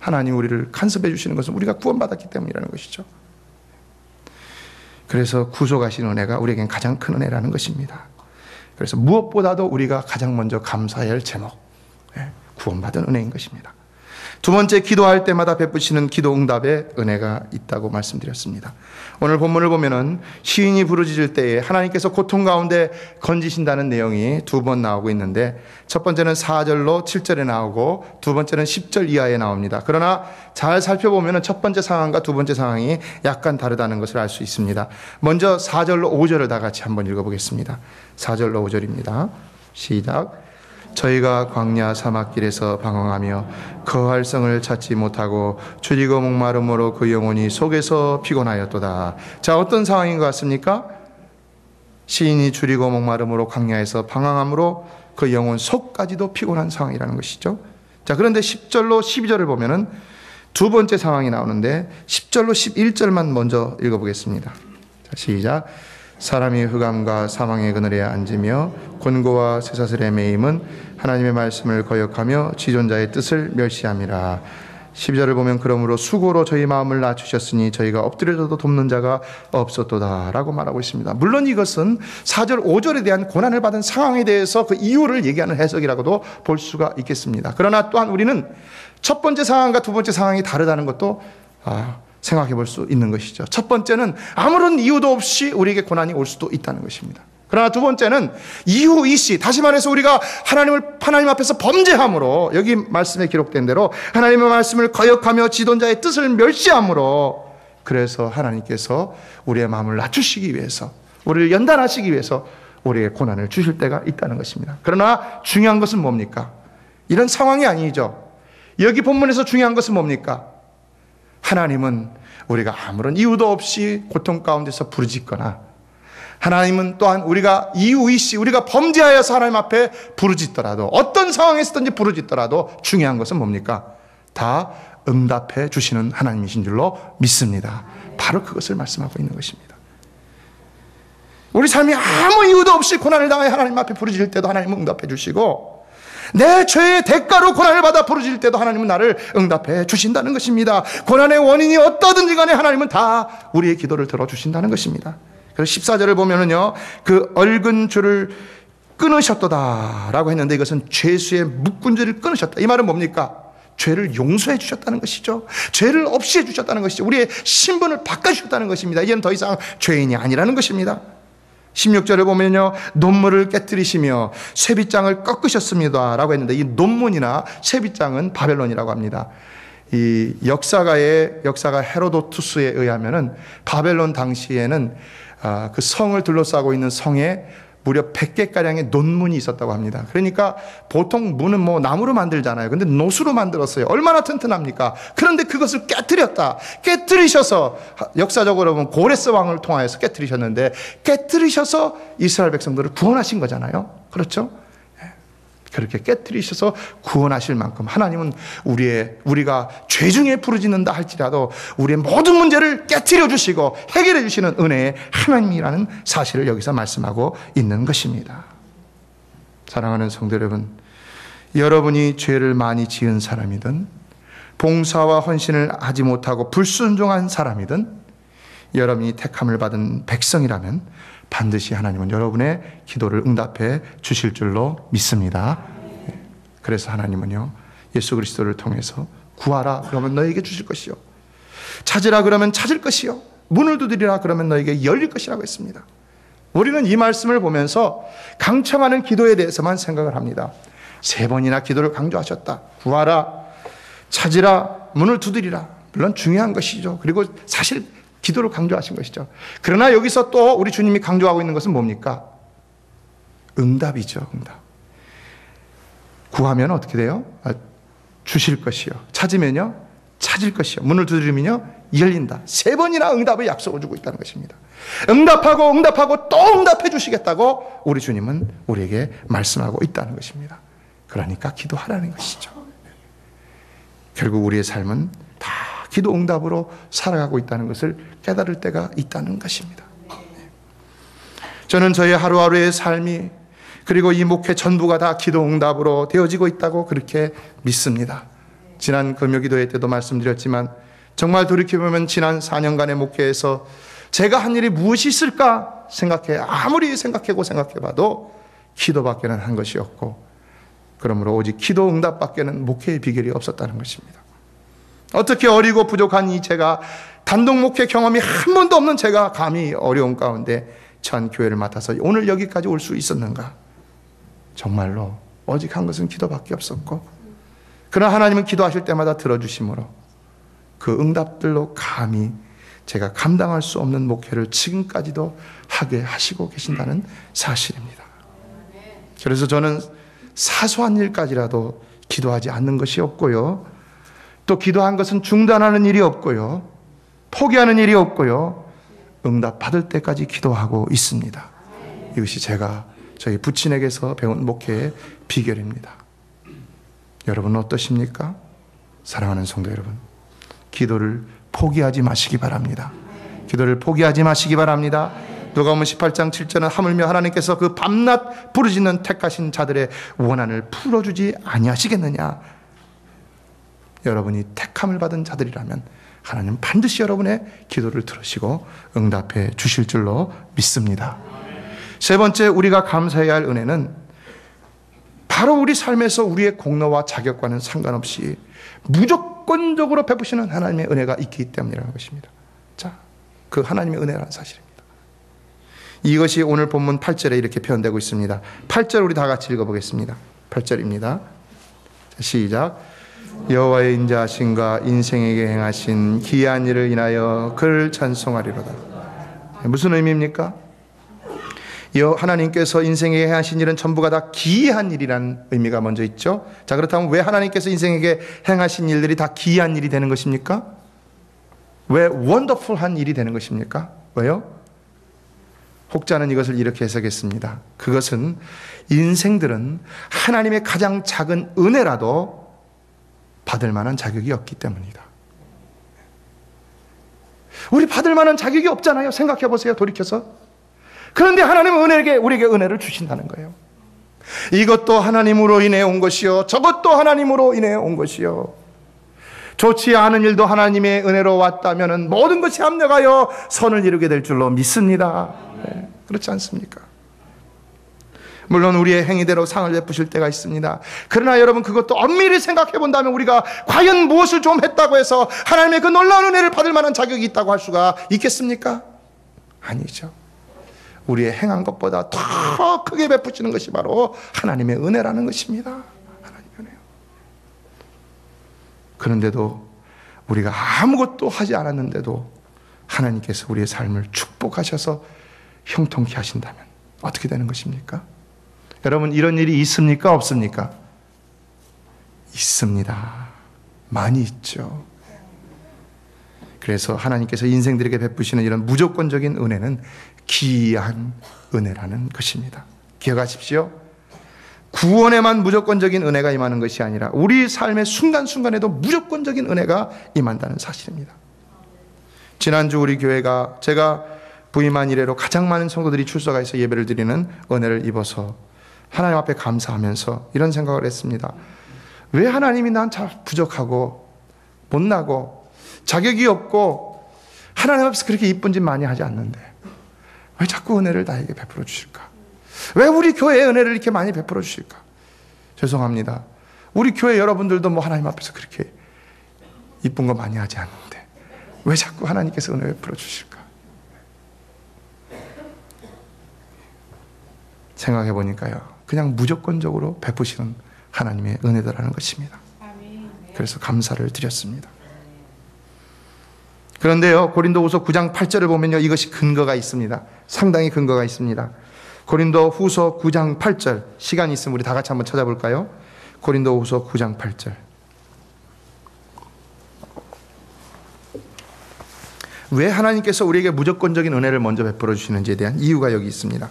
하나님 우리를 간섭해 주시는 것은 우리가 구원받았기 때문이라는 것이죠. 그래서 구속하신 은혜가 우리에겐 가장 큰 은혜라는 것입니다. 그래서 무엇보다도 우리가 가장 먼저 감사해야 할 제목, 구원받은 은혜인 것입니다. 두 번째, 기도할 때마다 베푸시는 기도 응답의 은혜가 있다고 말씀드렸습니다. 오늘 본문을 보면은 시인이 부르짖을 때에 하나님께서 고통 가운데 건지신다는 내용이 두 번 나오고 있는데, 첫 번째는 4절로 7절에 나오고 두 번째는 10절 이하에 나옵니다. 그러나 잘 살펴보면은 첫 번째 상황과 두 번째 상황이 약간 다르다는 것을 알 수 있습니다. 먼저 4절로 5절을 다 같이 한번 읽어보겠습니다. 4절로 5절입니다. 시작. 저희가 광야 사막길에서 방황하며 거할 성을 찾지 못하고 줄이고 목마름으로 그 영혼이 속에서 피곤하였도다. 자, 어떤 상황인 것 같습니까? 시인이 줄이고 목마름으로 광야에서 방황함으로 그 영혼 속까지도 피곤한 상황이라는 것이죠. 자, 그런데 10절로 12절을 보면은 두 번째 상황이 나오는데 10절로 11절만 먼저 읽어보겠습니다. 자, 시작. 사람이 흑암과 사망의 그늘에 앉으며 곤고와 쇠사슬에 매임은 하나님의 말씀을 거역하며 지존자의 뜻을 멸시함이라. 12절을 보면 그러므로 수고로 저희 마음을 낮추셨으니 저희가 엎드려져도 돕는 자가 없었도다 라고 말하고 있습니다. 물론 이것은 4절 5절에 대한 고난을 받은 상황에 대해서 그 이유를 얘기하는 해석이라고도 볼 수가 있겠습니다. 그러나 또한 우리는 첫 번째 상황과 두 번째 상황이 다르다는 것도 생각해 볼 수 있는 것이죠. 첫 번째는 아무런 이유도 없이 우리에게 고난이 올 수도 있다는 것입니다. 그러나 두 번째는 이유 이시, 다시 말해서 우리가 하나님 앞에서 범죄함으로, 여기 말씀에 기록된 대로 하나님의 말씀을 거역하며 지존자의 뜻을 멸시함으로, 그래서 하나님께서 우리의 마음을 낮추시기 위해서, 우리를 연단하시기 위해서 우리에게 고난을 주실 때가 있다는 것입니다. 그러나 중요한 것은 뭡니까? 이런 상황이 아니죠. 여기 본문에서 중요한 것은 뭡니까? 하나님은 우리가 아무런 이유도 없이 고통 가운데서 부르짖거나, 하나님은 또한 우리가 이유이시, 우리가 범죄하여서 하나님 앞에 부르짖더라도, 어떤 상황에서든지 부르짖더라도 중요한 것은 뭡니까? 다 응답해 주시는 하나님이신 줄로 믿습니다. 바로 그것을 말씀하고 있는 것입니다. 우리 삶이 아무 이유도 없이 고난을 당해 하나님 앞에 부르짖을 때도 하나님은 응답해 주시고, 내 죄의 대가로 고난을 받아 부르짖을 때도 하나님은 나를 응답해 주신다는 것입니다. 고난의 원인이 어떠든지 간에 하나님은 다 우리의 기도를 들어주신다는 것입니다. 그래서 14절을 보면은요, 그 얽은 줄을 끊으셨도다 라고 했는데, 이것은 죄수의 묶은 줄을 끊으셨다. 이 말은 뭡니까? 죄를 용서해 주셨다는 것이죠. 죄를 없이 해 주셨다는 것이죠. 우리의 신분을 바꿔주셨다는 것입니다. 이제는 더 이상 죄인이 아니라는 것입니다. 16절을 보면요, 논문을 깨뜨리시며 쇠빗장을 꺾으셨습니다 라고 했는데, 이 논문이나 쇠빗장은 바벨론이라고 합니다. 이 역사가 헤로도투스에 의하면은 바벨론 당시에는 그 성을 둘러싸고 있는 성에 무려 100개가량의 논문이 있었다고 합니다. 그러니까 보통 문은 뭐 나무로 만들잖아요. 근데 노수로 만들었어요. 얼마나 튼튼합니까? 그런데 그것을 깨뜨리셔서, 역사적으로 보면 고레스 왕을 통하여서 깨뜨리셨는데, 깨뜨리셔서 이스라엘 백성들을 구원하신 거잖아요. 그렇죠? 그렇게 깨뜨리셔서 구원하실 만큼 하나님은 우리가 죄 중에 부르짖는다 할지라도 우리의 모든 문제를 깨뜨려 주시고 해결해 주시는 은혜의 하나님이라는 사실을 여기서 말씀하고 있는 것입니다. 사랑하는 성도 여러분, 여러분이 죄를 많이 지은 사람이든 봉사와 헌신을 하지 못하고 불순종한 사람이든 여러분이 택함을 받은 백성이라면 반드시 하나님은 여러분의 기도를 응답해 주실 줄로 믿습니다. 그래서 하나님은요, 예수 그리스도를 통해서 구하라 그러면 너에게 주실 것이요, 찾으라 그러면 찾을 것이요, 문을 두드리라 그러면 너에게 열릴 것이라고 했습니다. 우리는 이 말씀을 보면서 강청하는 기도에 대해서만 생각을 합니다. 3번이나 기도를 강조하셨다. 구하라, 찾으라, 문을 두드리라. 물론 중요한 것이죠. 그리고 사실 기도를 강조하신 것이죠. 그러나 여기서 또 우리 주님이 강조하고 있는 것은 뭡니까? 응답이죠. 응답. 구하면 어떻게 돼요? 주실 것이요. 찾으면요, 찾을 것이요. 문을 두드리면요, 열린다. 3번이나 응답의 약속을 주고 있다는 것입니다. 응답하고 또 응답해 주시겠다고 우리 주님은 우리에게 말씀하고 있다는 것입니다. 그러니까 기도하라는 것이죠. 결국 우리의 삶은 다 기도 응답으로 살아가고 있다는 것을 깨달을 때가 있다는 것입니다. 저는 저의 하루하루의 삶이, 그리고 이 목회 전부가 다 기도 응답으로 되어지고 있다고 그렇게 믿습니다. 지난 금요기도회 때도 말씀드렸지만 정말 돌이켜보면 지난 4년간의 목회에서 제가 한 일이 무엇이 있을까 아무리 생각하고 생각해봐도 기도밖에는 한 것이 없고, 그러므로 오직 기도 응답밖에는 목회의 비결이 없었다는 것입니다. 어떻게 어리고 부족한 이 제가, 단독 목회 경험이 한 번도 없는 제가 감히 어려운 가운데 전 교회를 맡아서 오늘 여기까지 올 수 있었는가? 정말로 오직 한 것은 기도밖에 없었고, 그러나 하나님은 기도하실 때마다 들어주심으로 그 응답들로 감히 제가 감당할 수 없는 목회를 지금까지도 하게 하시고 계신다는 사실입니다. 그래서 저는 사소한 일까지라도 기도하지 않는 것이 없고요, 또 기도한 것은 중단하는 일이 없고요, 포기하는 일이 없고요, 응답 받을 때까지 기도하고 있습니다. 이것이 제가 저희 부친에게서 배운 목회의 비결입니다. 여러분은 어떠십니까? 사랑하는 성도 여러분, 기도를 포기하지 마시기 바랍니다. 기도를 포기하지 마시기 바랍니다. 누가복음 18장 7절은 하물며 하나님께서 그 밤낮 부르짖는 택하신 자들의 원한을 풀어주지 아니하시겠느냐. 여러분이 택함을 받은 자들이라면 하나님은 반드시 여러분의 기도를 들으시고 응답해 주실 줄로 믿습니다. 세 번째, 우리가 감사해야 할 은혜는 바로 우리 삶에서 우리의 공로와 자격과는 상관없이 무조건적으로 베푸시는 하나님의 은혜가 있기 때문이라는 것입니다. 자, 그 하나님의 은혜라는 사실입니다. 이것이 오늘 본문 8절에 이렇게 표현되고 있습니다. 8절 우리 다 같이 읽어보겠습니다. 8절입니다. 시작. 여호와의 인자하심과 인생에게 행하신 기이한 일을 인하여 그를 찬송하리로다. 무슨 의미입니까? 하나님께서 인생에게 행하신 일은 전부가 다 기이한 일이라는 의미가 먼저 있죠. 자, 그렇다면 왜 하나님께서 인생에게 행하신 일들이 다 기이한 일이 되는 것입니까? 왜 원더풀한 일이 되는 것입니까? 왜요? 혹자는 이것을 이렇게 해석했습니다. 그것은 인생들은 하나님의 가장 작은 은혜라도 받을 만한 자격이 없기 때문이다. 우리 받을 만한 자격이 없잖아요. 생각해 보세요, 돌이켜서. 그런데 하나님은 우리에게 은혜를 주신다는 거예요. 이것도 하나님으로 인해 온 것이요, 저것도 하나님으로 인해 온 것이요, 좋지 않은 일도 하나님의 은혜로 왔다면 모든 것이 합력하여 선을 이루게 될 줄로 믿습니다. 네, 그렇지 않습니까? 물론 우리의 행위대로 상을 베푸실 때가 있습니다. 그러나 여러분, 그것도 엄밀히 생각해 본다면 우리가 과연 무엇을 좀 했다고 해서 하나님의 그 놀라운 은혜를 받을 만한 자격이 있다고 할 수가 있겠습니까? 아니죠. 우리의 행한 것보다 더 크게 베푸시는 것이 바로 하나님의 은혜라는 것입니다. 하나님의 은혜요. 그런데도 우리가 아무것도 하지 않았는데도 하나님께서 우리의 삶을 축복하셔서 형통케 하신다면 어떻게 되는 것입니까? 여러분, 이런 일이 있습니까? 없습니까? 있습니다. 많이 있죠. 그래서 하나님께서 인생들에게 베푸시는 이런 무조건적인 은혜는 기이한 은혜라는 것입니다. 기억하십시오. 구원에만 무조건적인 은혜가 임하는 것이 아니라 우리 삶의 순간순간에도 무조건적인 은혜가 임한다는 사실입니다. 지난주 우리 교회가 제가 부임한 이래로 가장 많은 성도들이 출석해서 예배를 드리는 은혜를 입어서 하나님 앞에 감사하면서 이런 생각을 했습니다. 왜 하나님이 난 참 부족하고 못나고 자격이 없고 하나님 앞에서 그렇게 이쁜 짓 많이 하지 않는데 왜 자꾸 은혜를 나에게 베풀어 주실까? 왜 우리 교회에 은혜를 이렇게 많이 베풀어 주실까? 죄송합니다. 우리 교회 여러분들도 뭐 하나님 앞에서 그렇게 이쁜 거 많이 하지 않는데 왜 자꾸 하나님께서 은혜 베풀어 주실까? 생각해 보니까요, 그냥 무조건적으로 베푸시는 하나님의 은혜다라는 것입니다. 그래서 감사를 드렸습니다. 그런데요, 고린도후서 9장 8절을 보면요, 이것이 근거가 있습니다. 상당히 근거가 있습니다. 고린도후서 9장 8절, 시간이 있으면 우리 다 같이 한번 찾아볼까요? 고린도후서 9장 8절. 왜 하나님께서 우리에게 무조건적인 은혜를 먼저 베풀어 주시는지에 대한 이유가 여기 있습니다.